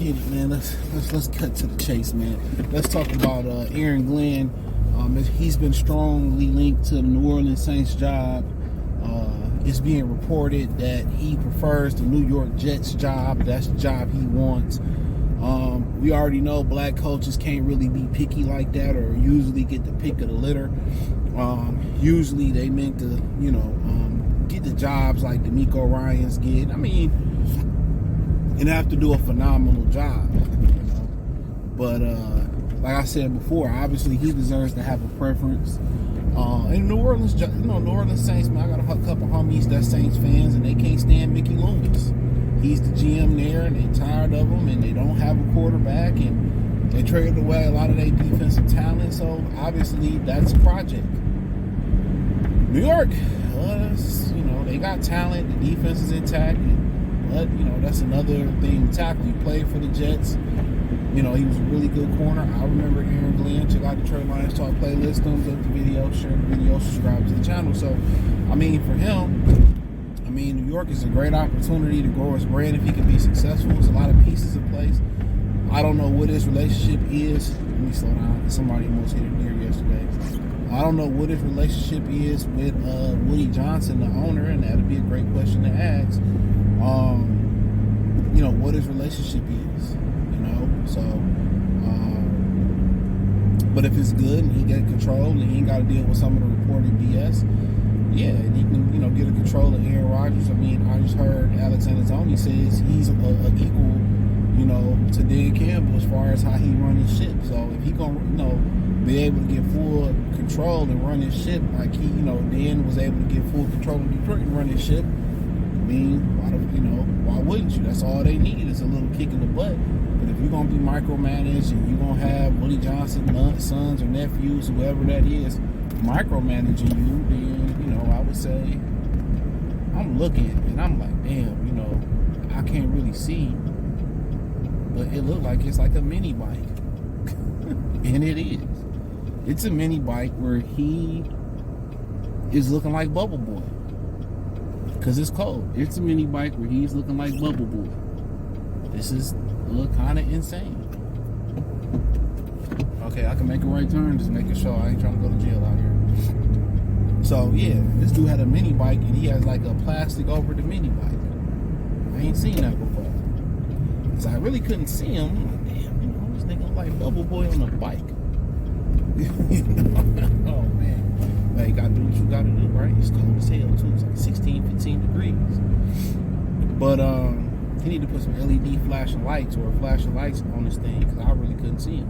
get it, man. Let's cut to the chase, man. Let's talk about Aaron Glenn. He's been strongly linked to the New Orleans Saints job. It's being reported that he prefers the New York Jets job. That's the job he wants. We already know black coaches can't really be picky like that, or usually get the pick of the litter. Usually they meant to, get the jobs like DeMeco Ryans get. I mean, and have to do a phenomenal job, But like I said before, obviously he deserves to have a preference. In New Orleans, New Orleans Saints, man, I got a couple homies that's Saints fans, and they can't stand Mickey Loomis. He's the GM there, and they tired of him, and they don't have a quarterback, and they traded away a lot of their defensive talent. So obviously that's a project. New York, they got talent. The defense is intact, but that's another thing to tackle. He played for the Jets. He was a really good corner. I remember Aaron Glenn. Check out the Detroit Lions Talk playlist. Thumbs up the video, share the video, subscribe to the channel. So, for him, New York is a great opportunity to grow his brand if he can be successful. There's a lot of pieces in place. I don't know what his relationship is. Let me slow down. Somebody almost hit it near yesterday. I don't know what his relationship is with Woody Johnson, the owner, and that'd be a great question to ask. What his relationship is. But if it's good and he get control and he ain't got to deal with some of the reported BS, yeah, and he can, get a control of Aaron Rodgers. I just heard Alex Anzalone says he's an equal, to Dan Campbell as far as how he run his ship. So if he gonna, be able to get full control and run his ship like he, Dan was able to get full control of Detroit and run his ship, why wouldn't you? That's all they need is a little kick in the butt. But if you're going to be micromanaged and you're going to have Woody Johnson, sons or nephews, whoever that is, micromanaging you, then, I would say, I'm looking and I'm like, damn, I can't really see, but it looked like it's like a mini bike. And it is. It's a mini bike where he is looking like Bubble Boy. Because it's cold. It's a mini bike where he's looking like Bubble Boy. This is kind of insane. Okay, I can make a right turn, just making sure I ain't trying to go to jail out here. So yeah, this dude had a mini bike and he has like a plastic over the mini bike. I ain't seen that before. So I really couldn't see him. I'm like, damn, this nigga like Bubble Boy on a bike. Oh man. But you gotta do what you gotta do, right? It's cold as hell too. It's like 16, 15 degrees. But he need to put some LED flashing lights or flashing lights on this thing because I really couldn't see him.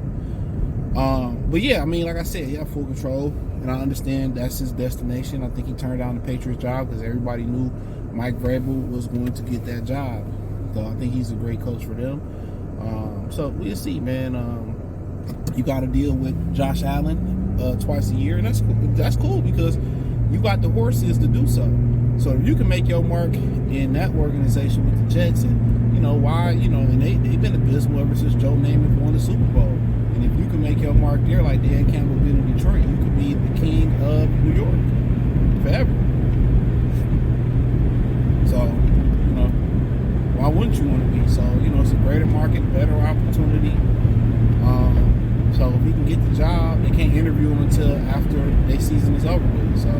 But yeah, like I said, he had full control, and I understand that's his destination. I think he turned down the Patriots job because everybody knew Mike Vrabel was going to get that job. So I think he's a great coach for them. So we'll see, man. You got to deal with Josh Allen twice a year, and that's cool because you got the horses to do so. So if you can make your mark in that organization with the Jets, and and they've been abysmal ever since Joe Namath won the Super Bowl. And if you can make your mark there, like Dan Campbell did in Detroit, you could be the king of New York forever. So, why wouldn't you want to be? So, it's a greater market, better opportunity. So if he can get the job, they can't interview him until after their season is over with. So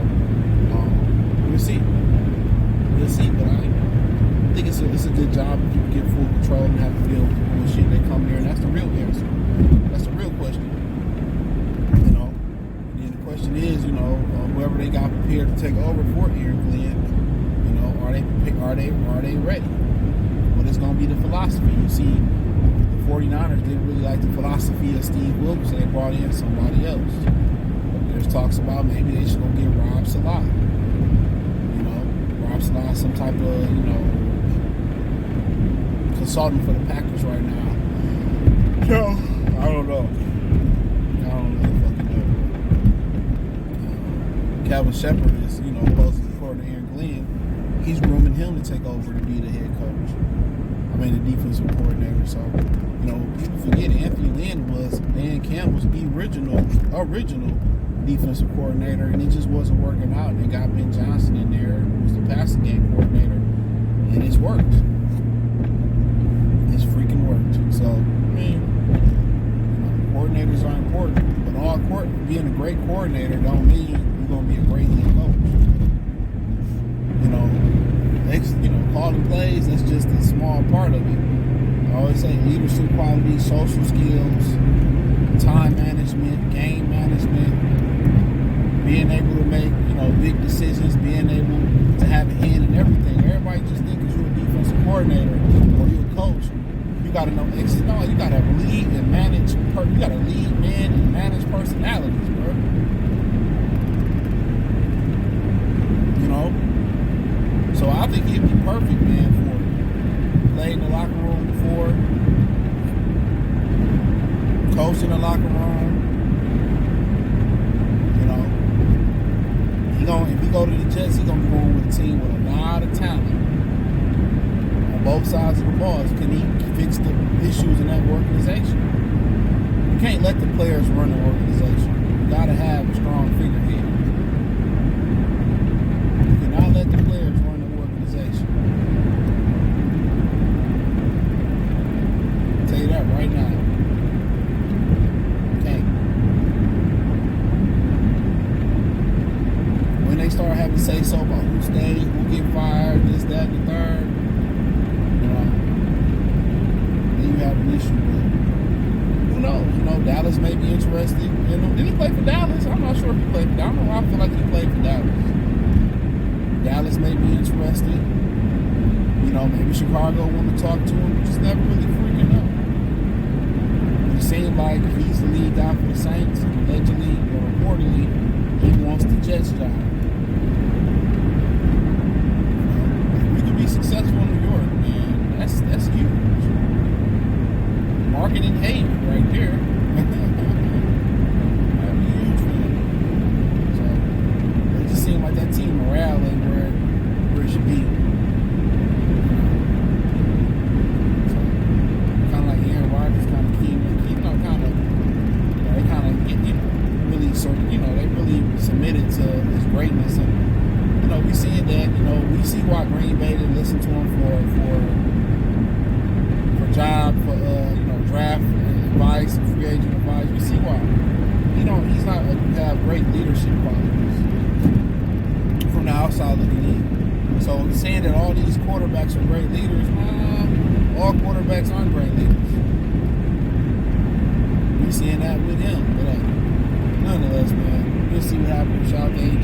we'll see. We'll see. But I think it's a good job if you can get full control and have to deal with the bullshit that come there. And that's the real answer. That's the real question. And then the question is, whoever they got prepared to take over for Aaron Glenn, are they ready? What is going to be the philosophy? You see, 49ers didn't really like the philosophy of Steve Wilkes, so they brought in somebody else. There's talks about maybe they should go get Rob Salah. Rob Salah, some type of, consultant for the Packers right now. So, I don't know. Calvin Shepard is, supposedly according to Aaron Glenn, he's grooming him to take over to be the head coach. The defensive coordinator. So, people forget Anthony Lynn was Dan Campbell's original defensive coordinator, and it just wasn't working out. They got Ben Johnson in there, who was the passing game coordinator, and it's worked. It's freaking worked. So, I mean, coordinators are important, but being a great coordinator don't mean you're going to be a great head coach. Calling plays, that's just a small part of it. I always say leadership qualities, social skills, time management, game management, being able to make, big decisions, being able to have a hand in everything. Everybody just think because you're a defensive coordinator or you're a coach, you got to know X and O. You got to lead and manage. You got to lead men and manage personalities, bro. So I think he'd be perfect, man, for it. Played in the locker room before, coached in the locker room. If he go to the Jets, he's gonna be going with a team with a lot of talent on both sides of the ball. Can he fix the issues in that organization? You can't let the players run the organization. You gotta have a strong figurehead. You cannot let the players run the organization. I'll tell you that right now. They start having to say so about who stays, who get fired, this, that, and the third. Then you have an issue with. Who knows? Dallas may be interested. Did he play for Dallas? I'm not sure if he played for Dallas. I feel like he played for Dallas. Dallas may be interested. Maybe Chicago want to talk to him. We just never really freaking know. But it seemed like he's the lead guy for the Saints. Allegedly or reportedly, he wants the Jets job. Be successful in New York, man. That's huge. Marketing hate right there. That'd be huge for them. So it just seemed like that team morale ain't where it should be. So kind of like Aaron Rodgers, kind of they kind of get really they really submitted to his greatness and. We see that, we see why Green Bay didn't listen to him for job, for draft advice, free agent advice. We see why. He's not have great leadership qualities from the outside looking in. So saying that all these quarterbacks are great leaders, all quarterbacks aren't great leaders. We're seeing that with him, but nonetheless, man, we'll see what happens with Southgate.